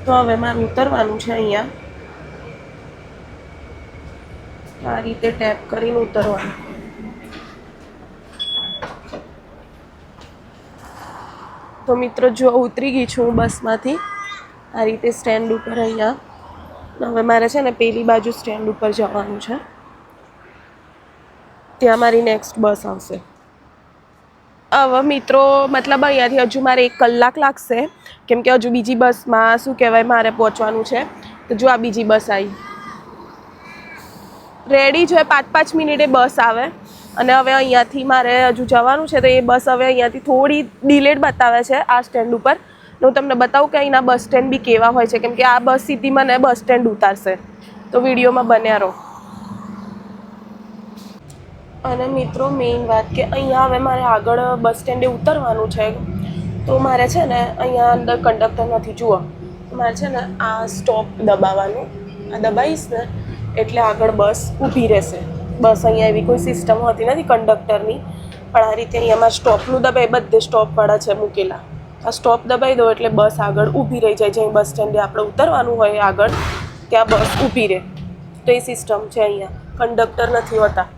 તો હવે મારે ઉતરવાનું છે અહીંયા. આ રીતે ટેપ કરીને ઉતરવાનું. તો મિત્રો જો ઉતરી ગઈ છું હું બસમાંથી. આ રીતે સ્ટેન્ડ ઉપર અહીંયા. હવે મારે છે ને પેલી બાજુ સ્ટેન્ડ ઉપર જવાનું છે. ત્યાં મારી નેક્સ્ટ બસ આવશે. હવે મિત્રો મતલબ અહીંયાથી હજુ મારે 1 કલાક લાગશે, કેમ કે હજુ બીજી બસમાં શું કહેવાય મારે પહોંચવાનું છે. તો જો આ બીજી બસ આવી રેડી છે. 5-5 મિનિટે બસ આવે. અને હવે અહીંયાથી મારે હજુ જવાનું છે, તો એ બસ હવે અહીંયાથી થોડી ડિલેડ બતાવે છે આ સ્ટેન્ડ ઉપર. હું તમને બતાવું કે અહીંના બસ સ્ટેન્ડ બી કેવા હોય છે, કેમ કે આ બસ સીધી મને બસ સ્ટેન્ડ ઉતારશે. તો વિડીયોમાં બન્યા રહો. અને મિત્રો મેઇન વાત કે અહીંયા હવે મારે આગળ બસ સ્ટેન્ડે ઉતરવાનું છે. તો મારે છે ને અહીંયા અંદર કંડક્ટર નથી. જુઓ, મારે છે ને આ સ્ટોપ દબાવવાનું. આ દબાવીશ ને એટલે આગળ બસ ઊભી રહેશે. બસ અહીંયા એવી કોઈ સિસ્ટમ હોતી નથી કંડક્ટરની, પણ આ રીતે અહીંયામાં સ્ટોપનું દબાઈ, બધે સ્ટોપવાળા છે મૂકેલા. આ સ્ટોપ દબાવી દો એટલે બસ આગળ ઊભી રહી જાય. જ્યાં બસ સ્ટેન્ડે આપણે ઉતરવાનું હોય આગળ ત્યાં બસ ઊભી રહે. તો એ સિસ્ટમ છે અહીંયા. કંડક્ટર નથી હોતા.